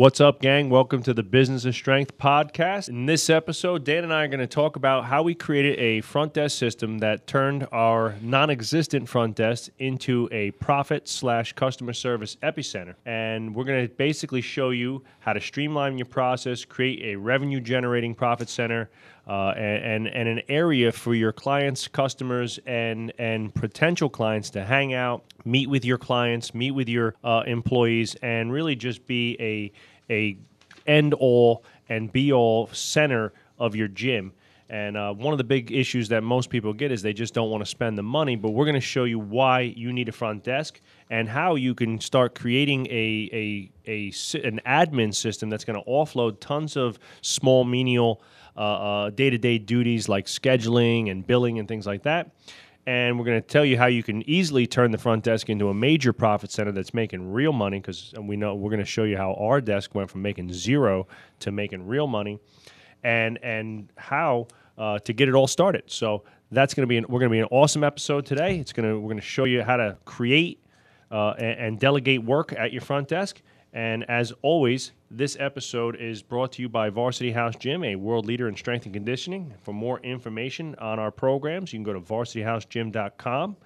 What's up, gang? Welcome to the Business of Strength podcast. In this episode, Dan and I are going to talk about how we created a front desk system that turned our non-existent front desk into a profit/customer service epicenter. And we're going to basically show you how to streamline your process, create a revenue-generating profit center, and an area for your clients, customers, and potential clients to hang out, meet with your clients, meet with your employees, and really just be a end-all and be-all center of your gym. And one of the big issues that most people get is they just don't want to spend the money, but we're going to show you why you need a front desk and how you can start creating an admin system that's going to offload tons of small, menial day-to-day duties like scheduling and billing and things like that. And we're going to tell you how you can easily turn the front desk into a major profit center that's making real money, because we know we're going to show you how our desk went from making zero to making real money, and how to get it all started. So that's going to be we're going to be an awesome episode today. We're going to show you how to create and delegate work at your front desk. And as always, this episode is brought to you by Varsity House Gym, a world leader in strength and conditioning. For more information on our programs, you can go to varsityhousegym.com.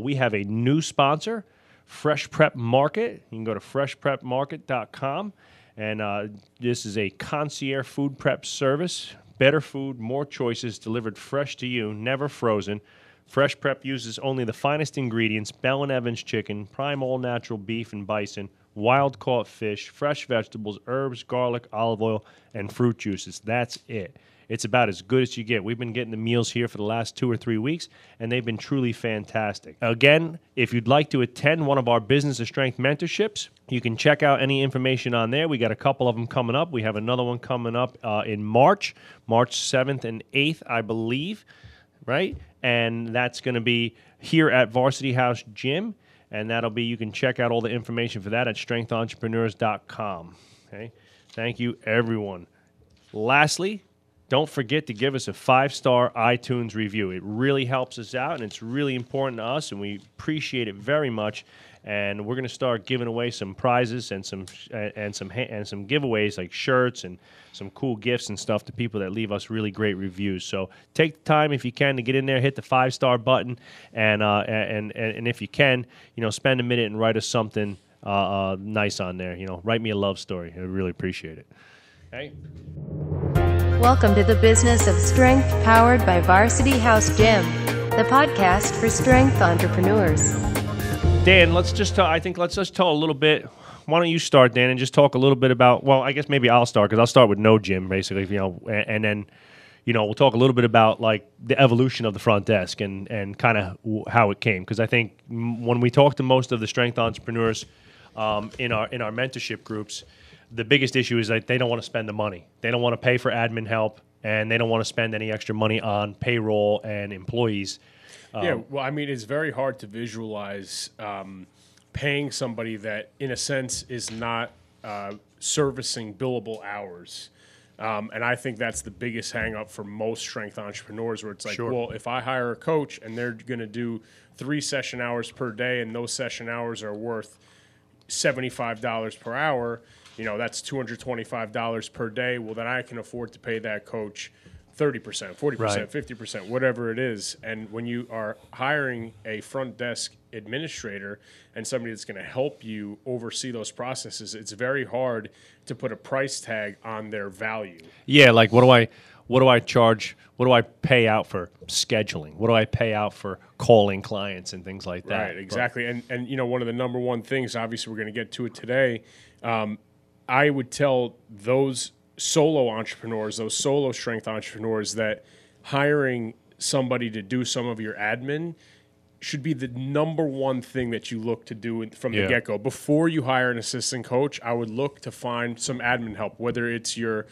We have a new sponsor, Fresh Prep Market. You can go to freshprepmarket.com. And this is a concierge food prep service. Better food, more choices, delivered fresh to you, never frozen. Fresh Prep uses only the finest ingredients: Bell & Evans chicken, prime all-natural beef and bison, wild-caught fish, fresh vegetables, herbs, garlic, olive oil, and fruit juices. That's it. It's about as good as you get. We've been getting the meals here for the last 2 or 3 weeks, and they've been truly fantastic. Again, if you'd like to attend one of our Business of Strength mentorships, you can check out any information on there. We got a couple of them coming up. We have another one coming up in March 7th and 8th, I believe, right? And that's going to be here at Varsity House Gym. And that'll be, you can check out all the information for that at strengthentrepreneurs.com. Okay? Thank you, everyone. Lastly, don't forget to give us a 5-star iTunes review. It really helps us out, and it's really important to us, and we appreciate it very much. And we're going to start giving away some prizes and some giveaways like shirts and some cool gifts and stuff to people that leave us really great reviews. So take the time, if you can, to get in there, hit the 5-star button, and if you can, spend a minute and write us something nice on there. Write me a love story. I really appreciate it. Okay. Welcome to the Business of Strength, powered by Varsity House Gym, the podcast for strength entrepreneurs. Dan, let's just talk a little bit. Why don't you start, Dan, and just talk a little bit about, well, I guess maybe I'll start, because I'll start with no gym, basically, and then, we'll talk a little bit about, like, the evolution of the front desk and kind of how it came. Because I think when we talk to most of the strength entrepreneurs in our mentorship groups, the biggest issue is that they don't want to spend the money. They don't want to pay for admin help, and they don't want to spend any extra money on payroll and employees. It's very hard to visualize paying somebody that, in a sense, is not servicing billable hours. And I think that's the biggest hang-up for most strength entrepreneurs, where it's like, Sure. Well, if I hire a coach and they're going to do 3 session hours per day, and those session hours are worth $75 per hour, that's $225 per day. Well, then I can afford to pay that coach 30%, 40%, Right. 50%, whatever it is. And when you are hiring a front desk administrator and somebody that's going to help you oversee those processes, it's very hard to put a price tag on their value. Yeah, like what do I charge? What do I pay out for scheduling? What do I pay out for calling clients and things like that? Right, exactly. And one of the number one things, obviously we're going to get to it today, I would tell those solo entrepreneurs, those solo strength entrepreneurs, that hiring somebody to do some of your admin should be the number one thing that you look to do from the get-go. Before you hire an assistant coach, I would look to find some admin help, whether it's your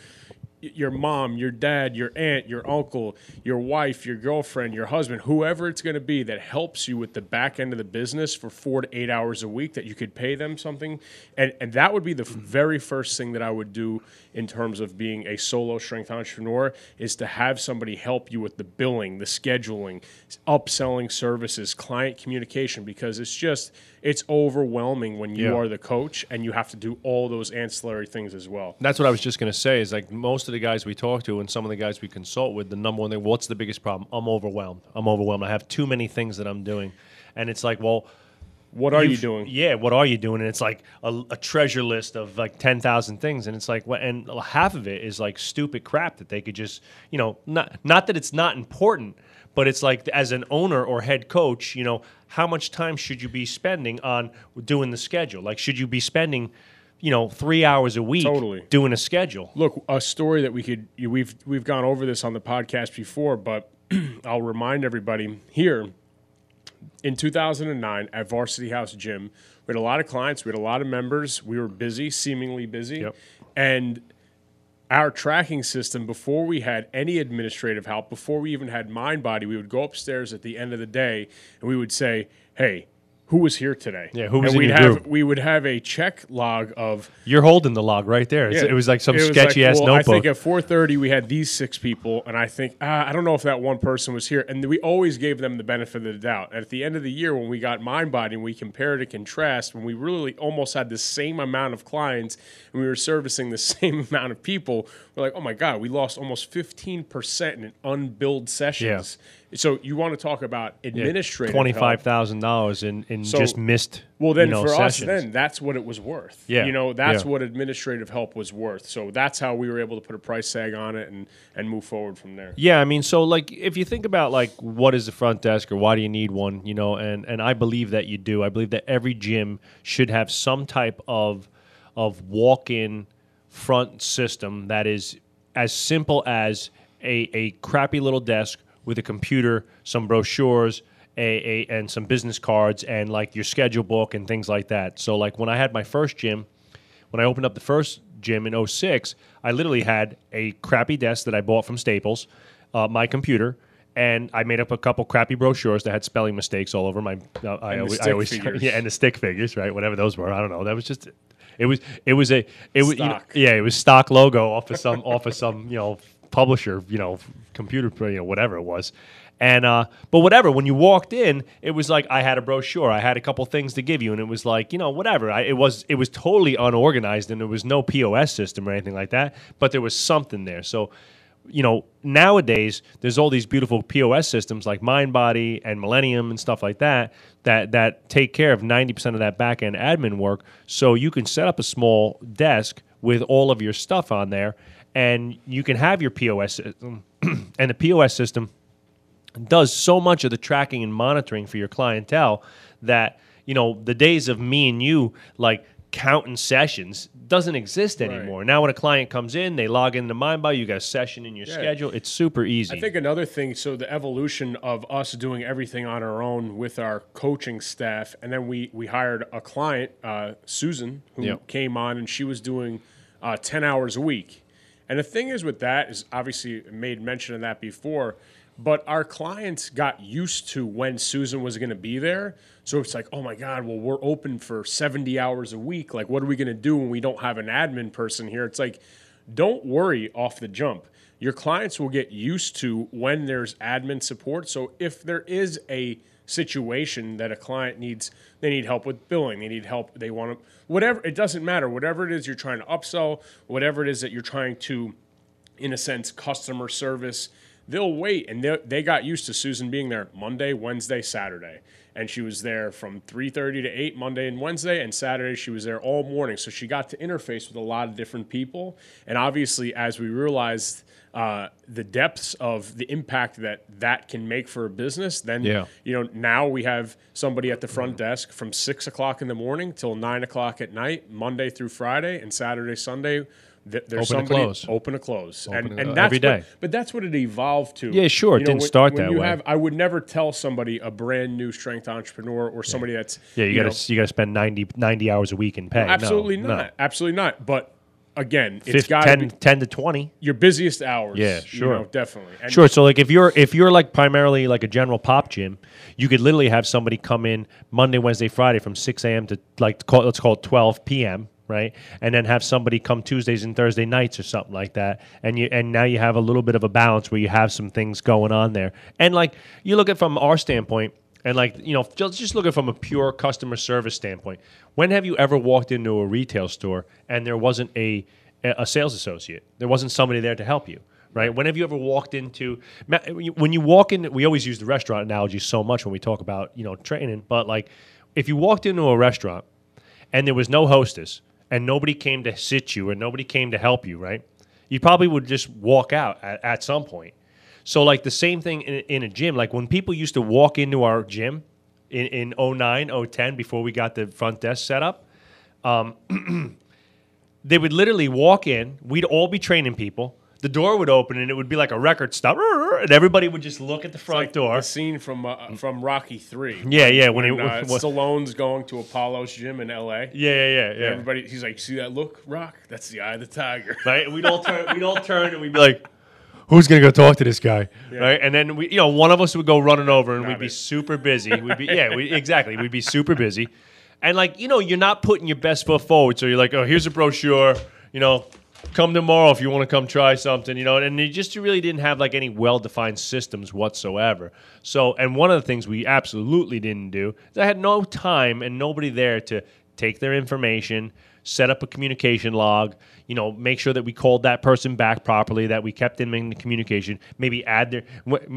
mom, your dad, your aunt, your uncle, your wife, your girlfriend, your husband, whoever it's going to be that helps you with the back end of the business for 4 to 8 hours a week, that you could pay them something. And that would be the very first thing that I would do in terms of being a solo strength entrepreneur, is to have somebody help you with the billing, the scheduling, upselling services, client communication, because it's just it's overwhelming when you Yeah. are the coach and you have to do all those ancillary things as well. That's what I was just going to say is like most of the guys we talk to and some of the guys we consult with, the number one thing, what's the biggest problem? I'm overwhelmed. I have too many things that I'm doing. And it's like, well, What are you doing? Yeah, what are you doing? And it's like a treasure list of like 10,000 things. And it's like, and half of it is like stupid crap that they could just, not that it's not important, but it's like as an owner or head coach, how much time should you be spending on doing the schedule? Like, should you be spending, 3 hours a week Totally. doing a schedule? Look, a story that we've gone over this on the podcast before, but I'll remind everybody here. In 2009 at Varsity House Gym, we had a lot of clients, we had a lot of members, we were busy, seemingly busy, Yep. and our tracking system, before we had any administrative help, before we even had MindBody, we would go upstairs at the end of the day and we would say, hey, who was here today? Yeah, who was and in your group? We would have a check log of. You're holding the log right there. Yeah, It was like some it was sketchy ass well, notebook. I think at 4:30 we had these 6 people, and I think I don't know if that one person was here. And we always gave them the benefit of the doubt. And at the end of the year, when we got MindBody and we compared and contrast, when we really almost had the same amount of clients and we were servicing the same amount of people, we're like, oh my God, we lost almost 15% in unbilled sessions. So you want to talk about administrative help. $25,000 in So- just missed. Well, then for sessions. us, then that's what it was worth. Yeah. That's Yeah. what administrative help was worth. So that's how we were able to put a price tag on it and move forward from there. Yeah, I mean, so like if you think about like what is the front desk or why do you need one, and I believe that you do. I believe that every gym should have some type of walk-in front system that is as simple as a crappy little desk with a computer, some brochures, and some business cards, and like your schedule book and things like that. So like when I had my first gym, when I opened up the first gym in 2006, I literally had a crappy desk that I bought from Staples, my computer, and I made up a couple crappy brochures that had spelling mistakes all over my. I always figures. yeah, and the stick figures, right? Whatever those were, I don't know. That was just. It was Stock. it was stock logo off of some publisher computer whatever it was. And but whatever, when you walked in, it was like I had a brochure, I had a couple things to give you, and it was like whatever. It was totally unorganized, and there was no POS system or anything like that. But there was something there. So nowadays there's all these beautiful POS systems like MindBody and Millennium and stuff like that take care of 90% of that back end admin work. So you can set up a small desk with all of your stuff on there, and you can have your POS system, and the POS system does so much of the tracking and monitoring for your clientele that the days of me and you like counting sessions doesn't exist anymore. Now when a client comes in, they log into MindBody, you got a session in your schedule. It's super easy. I think another thing, so the evolution of us doing everything on our own with our coaching staff, and then we hired a client, Susan, who came on, and she was doing 10 hours a week. And the thing is with that is obviously made mention of that before, but our clients got used to when Susan was going to be there. So it's like, oh my God, well, we're open for 70 hours a week. Like, what are we going to do when we don't have an admin person here? It's like, don't worry off the jump. Your clients will get used to when there's admin support. So if there is a situation that a client they need help with billing, they need help, they want to, whatever, it doesn't matter. Whatever it is you're trying to upsell, whatever it is that you're trying to, in a sense, customer service, they'll wait. And they got used to Susan being there Monday, Wednesday, Saturday. And she was there from 3:30 to 8 Monday and Wednesday, and Saturday she was there all morning. So she got to interface with a lot of different people. And obviously, as we realized the depths of the impact that can make for a business, then now we have somebody at the front desk from 6 o'clock in the morning till 9 o'clock at night, Monday through Friday, and Saturday, Sunday. There's open somebody to close. open to close, and that's every day. but that's what it evolved to. Yeah, sure. It didn't start that way. I would never tell somebody, a brand new strength entrepreneur or somebody that's you got to spend 90 hours a week in pay. Absolutely No. not, absolutely not. But again, it's 10 to 20. Your busiest hours. Yeah, sure. Definitely. And Sure. So like if you're like primarily like a general pop gym, you could literally have somebody come in Monday, Wednesday, Friday from 6 a.m. to let's call it 12 p.m. Right, and then have somebody come Tuesdays and Thursday nights or something like that, and now you have a little bit of a balance where you have some things going on there. And like you look at from our standpoint, And like, just look at it from a pure customer service standpoint. When have you ever walked into a retail store and there wasn't a sales associate? There wasn't somebody there to help you, right? When have you ever walked into, when you walk in, we always use the restaurant analogy so much when we talk about, training, but like if you walked into a restaurant and there was no hostess and nobody came to sit you or nobody came to help you, right? You probably would just walk out at some point. So like the same thing in a gym, like when people used to walk into our gym in 09, 010, before we got the front desk set up, they would literally walk in, we'd all be training people, the door would open and it would be like a record stop, and everybody would just look at the front door. The scene from Rocky 3. Yeah, when Stallone's going to Apollo's gym in L.A. Yeah. Everybody, he's like, see that look, Rock? That's the eye of the tiger. Right? And we'd all turn and we'd be like, who's going to go talk to this guy, right? And then one of us would go running over, and we'd be super busy. We'd be super busy, and like you're not putting your best foot forward. So you're like, oh, here's a brochure. Come tomorrow if you want to come try something. And you really didn't have like any well-defined systems whatsoever. So, and one of the things we absolutely didn't do is I had no time and nobody there to take their information, set up a communication log, make sure that we called that person back properly, that we kept them in the communication, maybe add their...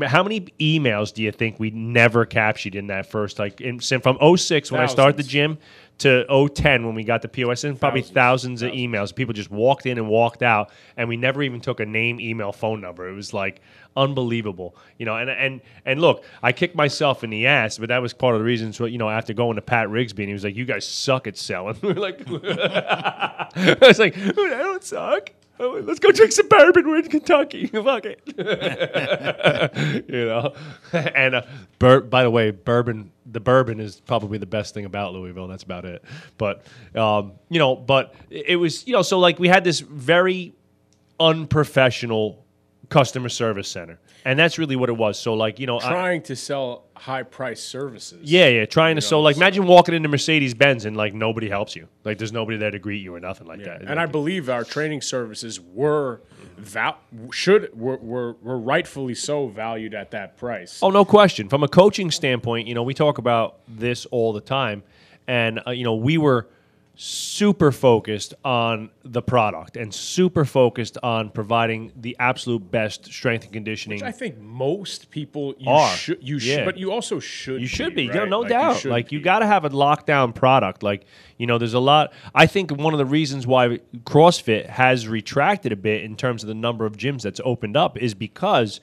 How many emails do you think we never captured in that first, from 06 when I started the gym to 010 when we got the POS, and probably thousands of emails. People just walked in and walked out, and we never even took a name, email, phone number. It was like unbelievable, and look, I kicked myself in the ass, but that was part of the reason. So, after going to Pat Rigsby, and he was like, "You guys suck at selling." We were like, I was like, "I don't suck. Let's go drink some bourbon. We're in Kentucky. Fuck it." And by the way, the bourbon is probably the best thing about Louisville. And that's about it. But but it was so like we had this very unprofessional customer service center, and that's really what it was. So like trying to sell high price services. Yeah, trying to sell. Like imagine walking into Mercedes Benz and like nobody helps you. Like there's nobody there to greet you or nothing like that. And I believe our training services were rightfully so valued at that price. Oh, no question. From a coaching standpoint, we talk about this all the time, and we were super focused on the product and super focused on providing the absolute best strength and conditioning. Which I think most people should, but you also should. You should be, right? No doubt. Like you got to have a lockdown product. Like there's a lot. I think one of the reasons why CrossFit has retracted a bit in terms of the number of gyms that's opened up is because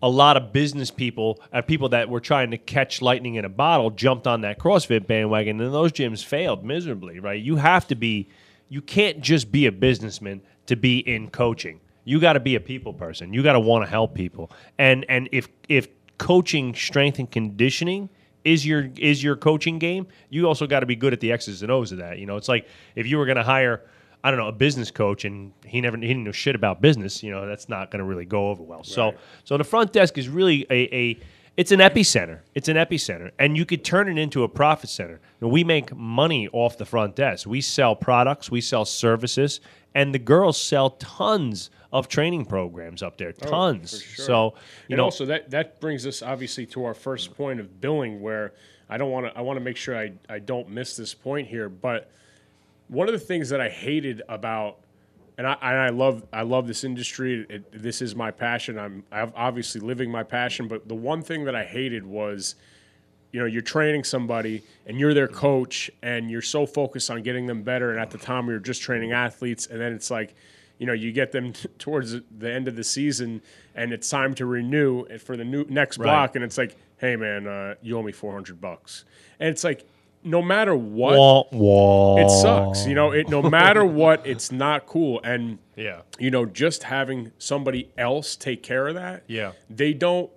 a lot of business people, people that were trying to catch lightning in a bottle, jumped on that CrossFit bandwagon, and those gyms failed miserably, right? You can't just be a businessman to be in coaching. You got to be a people person. You got to want to help people. And if coaching strength and conditioning is your coaching game, you also got to be good at the X's and O's of that. It's like if you were going to hire, I don't know, a business coach, and he didn't know shit about business, that's not going to really go over well. Right. So the front desk is really it's an epicenter. It's an epicenter, and you could turn it into a profit center. We make money off the front desk. We sell products, we sell services, and the girls sell tons of training programs up there, tons. For sure. So also that brings us obviously to our first point of billing, where I want to make sure I don't miss this point here, but one of the things that I hated about, and I love this industry. This is my passion. I'm obviously living my passion. But the one thing that I hated was, you're training somebody and you're their coach and you're so focused on getting them better. And at the time we were just training athletes, and then it's like, you get them towards the end of the season and it's time to renew for the next block, and it's like, hey man, you owe me $400, and it's like, no matter what, it sucks. No matter what, it's not cool. And just having somebody else take care of that. Yeah, they don't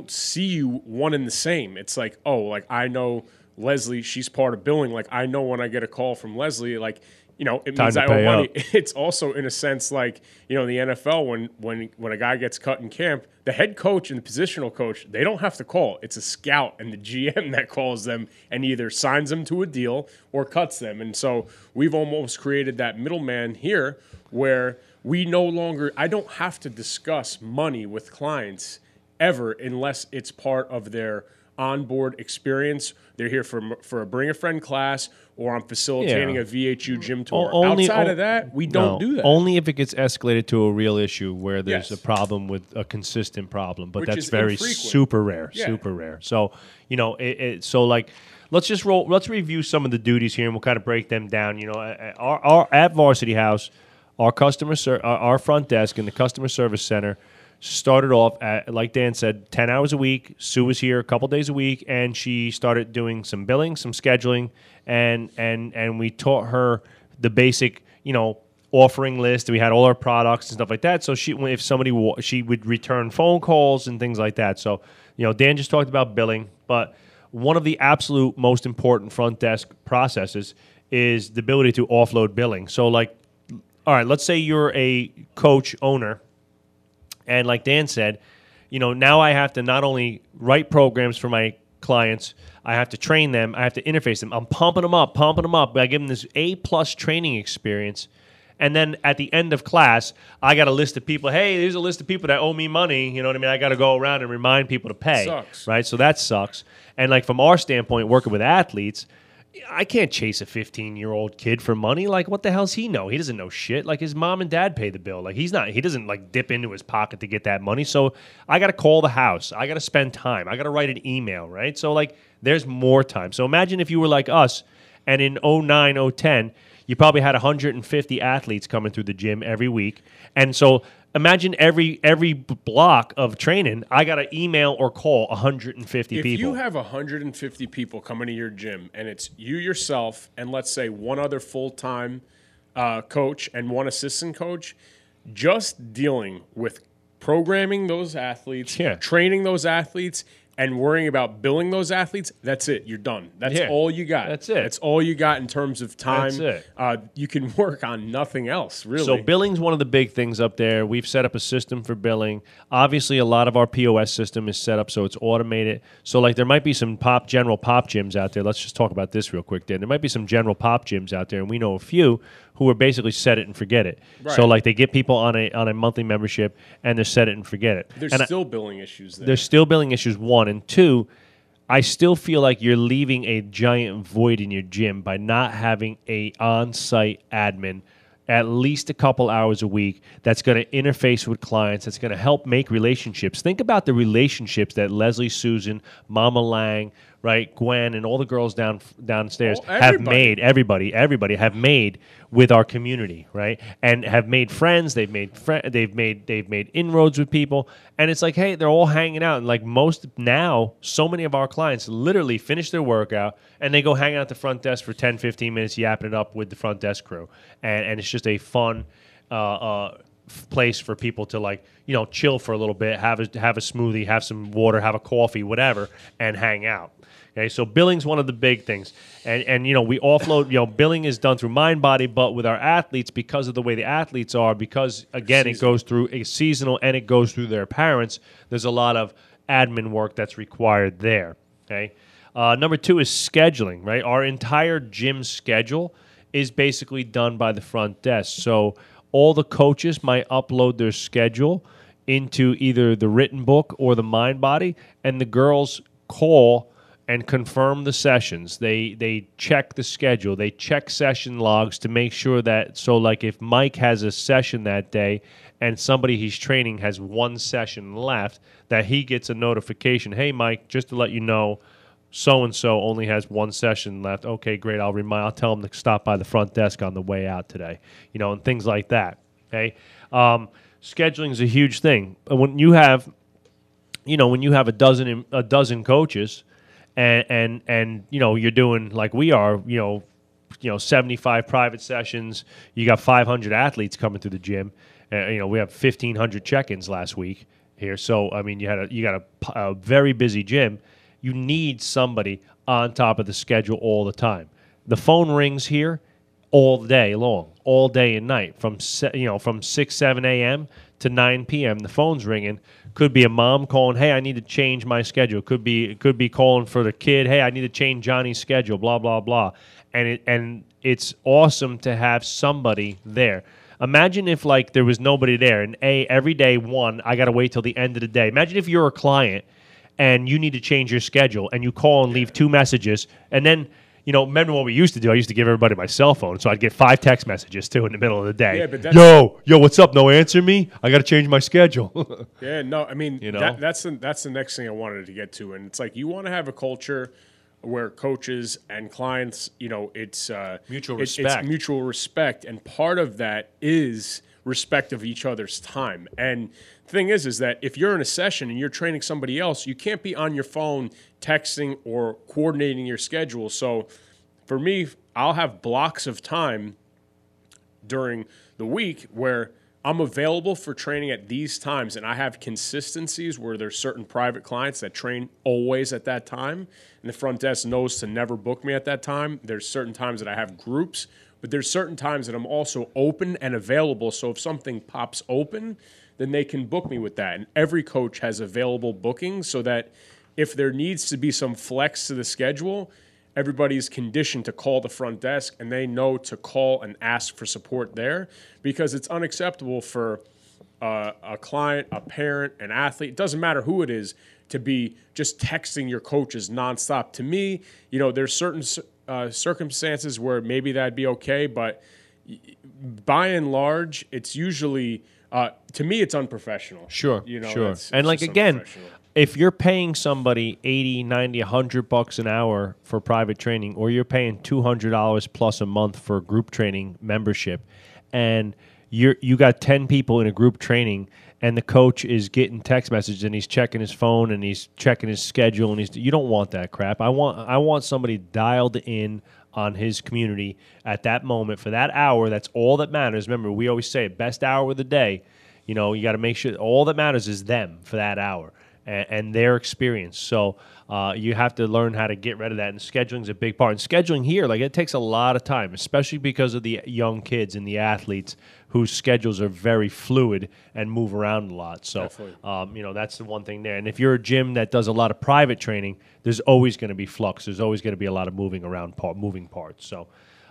see you one and the same. It's like, I know Leslie, she's part of billing. Like I know when I get a call from Leslie, like it means I owe money. It's also in a sense like in the NFL when a guy gets cut in camp, the head coach and the positional coach, they don't have to call. It's a scout and the GM that calls them and either signs them to a deal or cuts them. And so we've almost created that middleman here where I don't have to discuss money with clients ever unless it's part of their onboard experience. They're here for a bring a friend class, or I'm facilitating a VHU gym tour. Outside of that, we don't do that. Only if it gets escalated to a real issue where there's a problem with a consistent problem, but that's very super rare, super rare. So, you know, so like, let's review some of the duties here, and we'll kind of break them down. You know, at Varsity House, our front desk in the customer service center started off at, like Dan said, 10 hours a week. Sue was here a couple days a week, and she started doing some billing, some scheduling, and we taught her the basic, you know, offering list. We had all our products and stuff like that. So she would return phone calls and things like that. So, you know, Dan just talked about billing, but one of the absolute most important front desk processes is the ability to offload billing. So, like, all right, let's say you're a coach owner, and like Dan said, you know, now I have to not only write programs for my clients, I have to train them, I have to interface them. I'm pumping them up. I give them this A+ training experience. And then at the end of class, I got a list of people. Hey, there's a list of people that owe me money. You know what I mean? I got to go around and remind people to pay. Sucks. Right? So that sucks. And like from our standpoint, working with athletes, I can't chase a 15-year-old kid for money. Like, what the hell's he know? He doesn't know shit. Like, his mom and dad pay the bill. Like, he doesn't like dip into his pocket to get that money. So I got to call the house. I got to spend time. I got to write an email, right? So like, there's more time. So imagine if you were like us, and in 09, 010, you probably had 150 athletes coming through the gym every week. And so imagine every block of training, I got to email or call 150 people. If you have 150 people coming to your gym, and it's you yourself and let's say one other full-time coach and one assistant coach, just dealing with programming those athletes, training those athletes, and worrying about billing those athletes, that's it. You're done. That's all you got. That's it. That's all you got in terms of time. That's it. You can work on nothing else, really. So billing's one of the big things up there. We've set up a system for billing. Obviously, a lot of our POS system is set up so it's automated. So like there might be some general pop gyms out there. Let's just talk about this real quick, Dan. There might be some general pop gyms out there, and we know a few who are basically set it and forget it. Right. So like they get people on a monthly membership and they're set it and forget it. There's still billing issues there. There's still billing issues, one. And two, I still feel like you're leaving a giant void in your gym by not having a on-site admin at least a couple hours a week that's going to interface with clients, that's going to help make relationships. Think about the relationships that Leslie, Susan, Mama Lang, right, Gwen, and all the girls downstairs have made. Everybody have made with our community, right, and have made friends. They've made inroads with people, and it's like, hey, they're all hanging out. And like so many of our clients literally finish their workout and they go hang out at the front desk for 10, 15 minutes, yapping it up with the front desk crew, and it's just a fun place for people to, like, you know, chill for a little bit, have a smoothie, have some water, have a coffee, whatever, and hang out. Okay, so billing's one of the big things, and you know, we offload. You know, billing is done through MindBody, but with our athletes, because of the way the athletes are, because again, it goes through a seasonal and it goes through their parents. There's a lot of admin work that's required there. Okay, number two is scheduling. Right, our entire gym schedule is basically done by the front desk. So all the coaches might upload their schedule into either the written book or the MindBody, and the girls call and confirm the sessions. They check the schedule. They check session logs to make sure that, so like if Mike has a session that day and somebody he's training has one session left, that he gets a notification, hey, Mike, just to let you know, so-and-so only has one session left. Okay, great. I'll tell him to stop by the front desk on the way out today, you know, and things like that. Okay. Scheduling is a huge thing. When you have a dozen coaches, and you know, you're doing like we are, you know 75 private sessions, you got 500 athletes coming through the gym, you know, we have 1,500 check-ins last week here. So I mean, you got a very busy gym. You need somebody on top of the schedule all the time. The phone rings here all day long, all day and night, from 6, 7 a.m. to 9 p.m. The phone's ringing. Could be a mom calling, hey, I need to change my schedule. Could be calling for the kid, hey, I need to change Johnny's schedule, blah, blah, blah. And it's awesome to have somebody there. Imagine if, like, there was nobody there, and every day, I got to wait till the end of the day. Imagine if you're a client and you need to change your schedule, and you call and leave 2 messages, and then, remember what we used to do? I used to give everybody my cell phone, so I'd get 5 text messages, too, in the middle of the day. Yeah, but that's, yo, what's up? No answer me? I got to change my schedule. Yeah, no, I mean, that's the next thing I wanted to get to, and it's like you want to have a culture where coaches and clients, it's mutual respect. It's mutual respect, and part of that is respect of each other's time. And the thing is that if you're in a session and you're training somebody else, you can't be on your phone texting or coordinating your schedule. So for me, I'll have blocks of time during the week where I'm available for training at these times, and I have consistencies where there's certain private clients that train always at that time, and the front desk knows to never book me at that time. There's certain times that I have groups, but there's certain times that I'm also open and available, so if something pops open, then they can book me with that. And every coach has available bookings so that if there needs to be some flex to the schedule, everybody's conditioned to call the front desk, and they know to call and ask for support there, because it's unacceptable for a client, a parent, an athlete, it doesn't matter who it is, to be just texting your coaches nonstop. To me, there's certain circumstances where maybe that'd be okay, but by and large, it's usually, to me, it's unprofessional. Sure. It's And like, just again, unprofessional. if you're paying somebody $80, $90, $100 an hour for private training, or you're paying $200 plus a month for group training membership, and you got 10 people in a group training, and the coach is getting text messages and he's checking his phone and he's checking his schedule, and you don't want that crap. I want somebody dialed in on his community at that moment for that hour. That's all that matters. Remember, we always say best hour of the day. You got to make sure all that matters is them for that hour and their experience. So you have to learn how to get rid of that, and scheduling is a big part. And scheduling here, it takes a lot of time, especially because of the young kids and the athletes whose schedules are very fluid and move around a lot. So, that's the one thing there. And if you're a gym that does a lot of private training, there's always going to be flux. There's always going to be a lot of moving parts. So,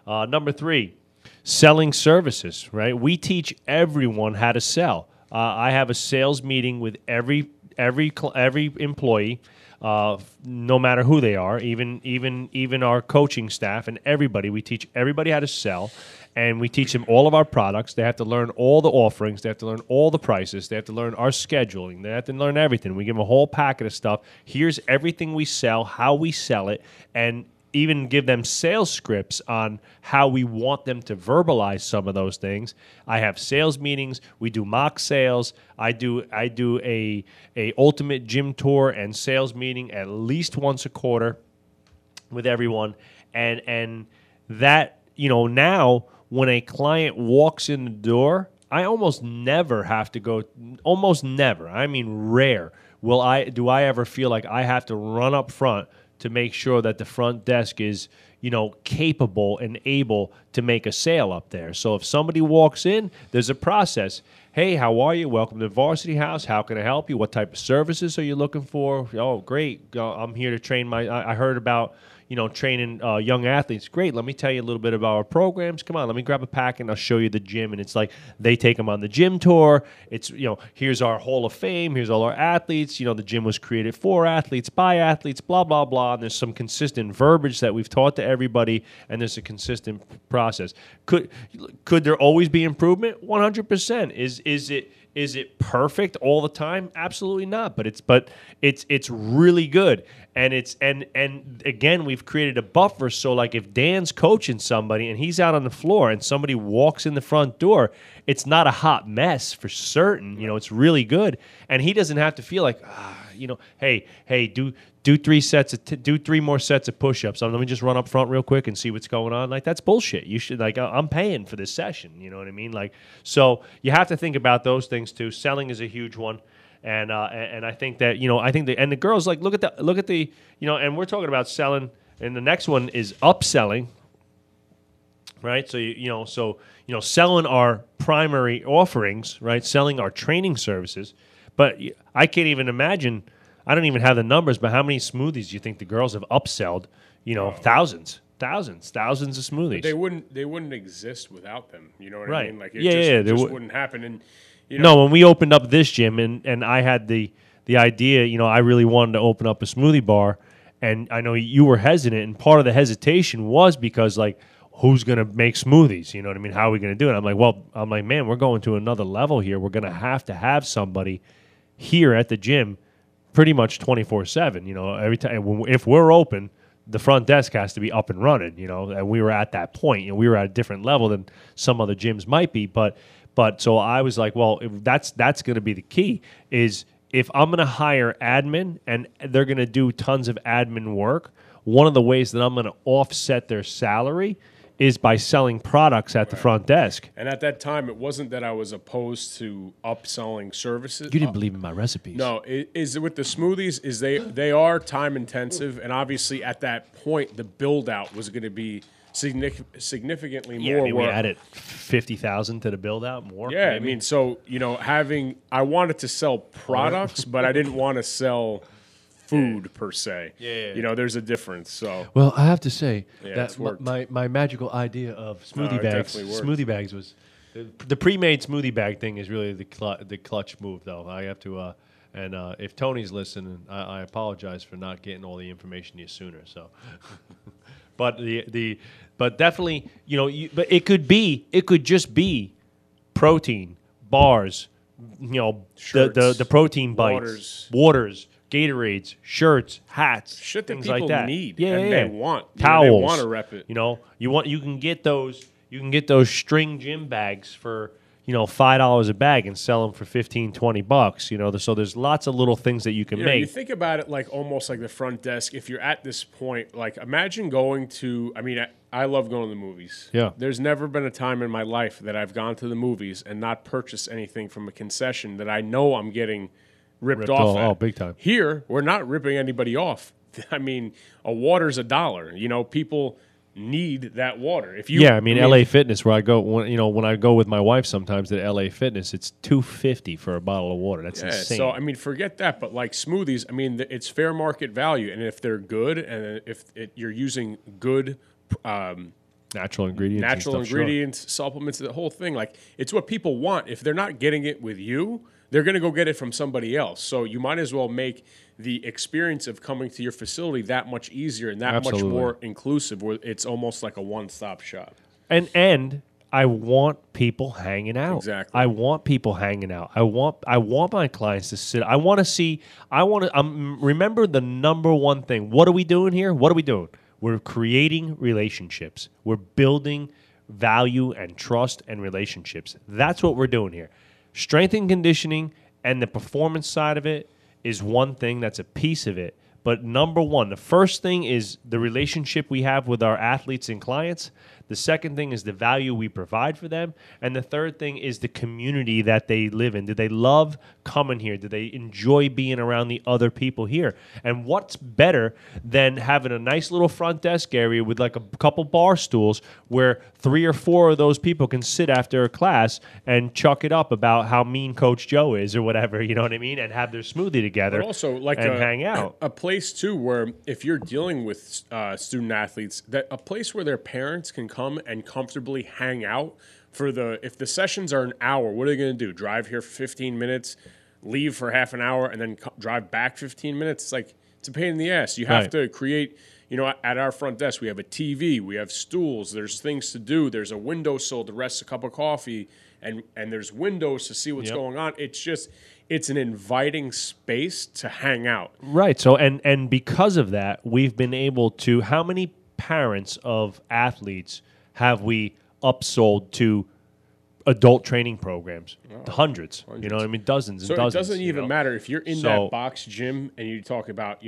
number 3, selling services, right? We teach everyone how to sell. I have a sales meeting with every employee, no matter who they are, even our coaching staff and everybody. We teach everybody how to sell, and we teach them all of our products. They have to learn all the offerings. They have to learn all the prices. They have to learn our scheduling. They have to learn everything. We give them a whole packet of stuff. Here's everything we sell, how we sell it, and even give them sales scripts on how we want them to verbalize some of those things. I have sales meetings. We do mock sales. I do a ultimate gym tour and sales meeting at least once a quarter with everyone. And that, now when a client walks in the door, I almost never have to go, almost never, I mean rare, do I ever feel like I have to run up front to make sure that the front desk is, capable and able to make a sale up there. So if somebody walks in, there's a process. Hey, how are you? Welcome to Varsity House. How can I help you? What type of services are you looking for? Oh, great. I'm here to train I heard about, training young athletes. Great. Let me tell you a little bit about our programs. Come on, let me grab a pack and I'll show you the gym. And it's like they take them on the gym tour. It's, here's our Hall of Fame. Here's all our athletes. The gym was created for athletes, by athletes, blah, blah, blah. And there's some consistent verbiage that we've taught to everybody, and there's a consistent process. Could there always be improvement? 100%. Is it perfect all the time? Absolutely not. But it's really good. And again, we've created a buffer. So like if Dan's coaching somebody and he's out on the floor and somebody walks in the front door, it's not a hot mess for certain. It's really good. And he doesn't have to feel like, hey, do 3 more sets of push-ups. Let me just run up front real quick and see what's going on. That's bullshit. You should I'm paying for this session. You know what I mean? So you have to think about those things too. Selling is a huge one, and I think that and the girls look at the and we're talking about selling, and the next one is upselling, right? So selling our primary offerings, right? Selling our training services, but I can't even imagine. I don't even have the numbers, but how many smoothies do you think the girls have upselled? Thousands of smoothies. They wouldn't exist without them. You know what right. I mean? It just wouldn't happen. And no, when we opened up this gym and I had the the idea, I really wanted to open up a smoothie bar, and I know you were hesitant, and part of the hesitation was because, like, who's going to make smoothies? You know what I mean? How are we going to do it? I'm like, man, we're going to another level here. We're going to have somebody here at the gym pretty much 24/7. Every time, if we're open, the front desk has to be up and running, and we were at that point. We were at a different level than some other gyms might be. But so I was like, well, if that's going to be the key is if I'm going to hire admin and they're going to do tons of admin work, one of the ways that I'm going to offset their salary is by selling products at the front desk. And at that time, it wasn't that I was opposed to upselling services. You didn't believe in my recipes. No, is with the smoothies, is they are time intensive, and obviously at that point, the build out was going to be significantly more. I mean, we added 50,000 to the build out more. Yeah, maybe. I mean, so I wanted to sell products, but I didn't want to sell food per se. Yeah. There's a difference. So well, I have to say it's worked. my magical idea of smoothie bags. definitely worked. Smoothie bags was the pre-made smoothie bag thing is really the clutch move, though. I have to. And if Tony's listening, I apologize for not getting all the information to you sooner. So, but but definitely, but it could just be protein bars, Shirts, the protein bites, waters, Gatorades, shirts, hats, shit that things people like that. need Yeah, and yeah. they want. Towels. They want to rep it. You can get those. You can get those string gym bags for $5 a bag and sell them for $15-$20. So there's lots of little things that you can make. You think about it like almost like the front desk. If you're at this point, like imagine going to. I mean, I love going to the movies. Yeah. There's never been a time in my life that I've gone to the movies and not purchased anything from a concession that I know I'm getting ripped off at. Oh, big time. Here, we're not ripping anybody off. I mean, a water's $1. People need that water. LA Fitness, where I go, when I go with my wife sometimes to LA Fitness, it's $2.50 for a bottle of water. That's insane. So forget that. But like smoothies, it's fair market value, and if they're good, and if you're using good natural ingredients, supplements, the whole thing, like it's what people want. If they're not getting it with you, they're going to go get it from somebody else. So you might as well make the experience of coming to your facility that much easier and that much more inclusive, where it's almost like a one-stop shop. And I want people hanging out. Exactly. I want people hanging out. I want my clients to sit. I want to see. Remember the number one thing. What are we doing here? What are we doing? We're creating relationships. We're building value and trust and relationships. That's what we're doing here. Strength and conditioning and the performance side of it is one thing. That's a piece of it. But number one, the first thing is the relationship we have with our athletes and clients. The second thing is the value we provide for them. And the third thing is the community that they live in. Do they love coming here? Do they enjoy being around the other people here? And what's better than having a nice little front desk area with like a couple bar stools where 3 or 4 of those people can sit after a class and chuck it up about how mean Coach Joe is or whatever, you know what I mean? And have their smoothie together, but also like and hang out. A place too where if you're dealing with student athletes, that a place where their parents can come and comfortably hang out if the sessions are an hour, what are they going to do? Drive here for 15 minutes, leave for half an hour, and then drive back 15 minutes? It's a pain in the ass. You have to create, at our front desk, we have a TV, we have stools, there's things to do, there's a windowsill to rest a cup of coffee, and there's windows to see what's going on. It's an inviting space to hang out. Right. So, and because of that, we've been able to, how many parents of athletes have we upsold to adult training programs? Hundreds. You know what I mean? Dozens and dozens. So it doesn't even matter if you're in that box gym and you talk about,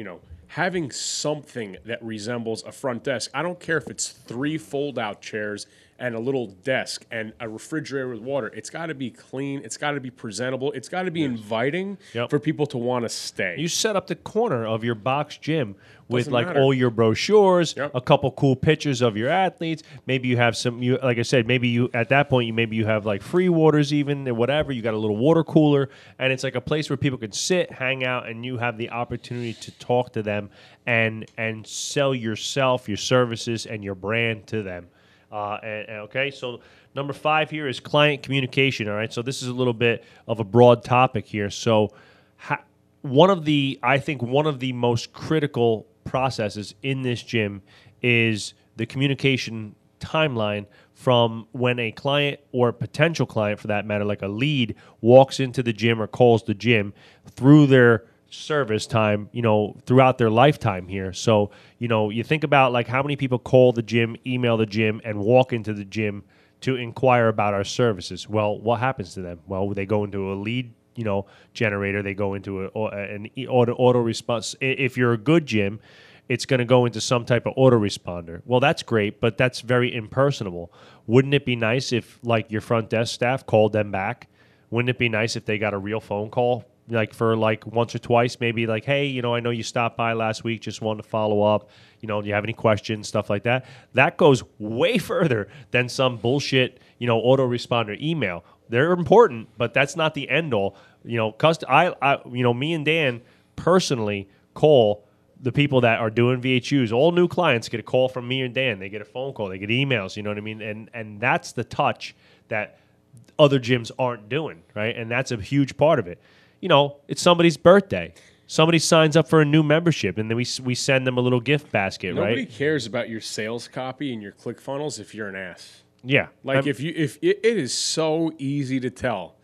having something that resembles a front desk. I don't care if it's 3 fold-out chairs and a little desk and a refrigerator with water. It's got to be clean. It's got to be presentable. It's got to be inviting for people to want to stay. You set up the corner of your box gym with all your brochures, a couple cool pictures of your athletes. Maybe you have some, like I said, maybe you at that point, you have like free waters even or whatever. You got a little water cooler, and it's like a place where people can sit, hang out, and you have the opportunity to talk to them and sell yourself, your services, and your brand to them. Okay, so number 5 here is client communication. All right, so this is a little bit of a broad topic here. So I think one of the most critical processes in this gym is the communication timeline from when a client or a potential client, for that matter, like a lead, walks into the gym or calls the gym through their service time, throughout their lifetime here. So, you think about like how many people call the gym, email the gym, and walk into the gym to inquire about our services. Well, what happens to them? Well, they go into a lead, generator. They go into an auto response. If you're a good gym, it's going to go into some type of autoresponder. Well, that's great, but that's very impersonal. Wouldn't it be nice if, like, your front desk staff called them back? Wouldn't it be nice if they got a real phone call, like for like once or twice, maybe like, hey, I know you stopped by last week, just wanted to follow up. Do you have any questions, stuff like that? That goes way further than some bullshit, autoresponder email. They're important, but that's not the end all. Me and Dan personally call the people that are doing VHUs. All new clients get a call from me and Dan. They get a phone call. They get emails. You know what I mean? And that's the touch that other gyms aren't doing, right? And that's a huge part of it. It's somebody's birthday. Somebody signs up for a new membership, and then we send them a little gift basket, right? Nobody cares about your sales copy and your ClickFunnels if you're an ass. Yeah. Like if it is so easy to tell.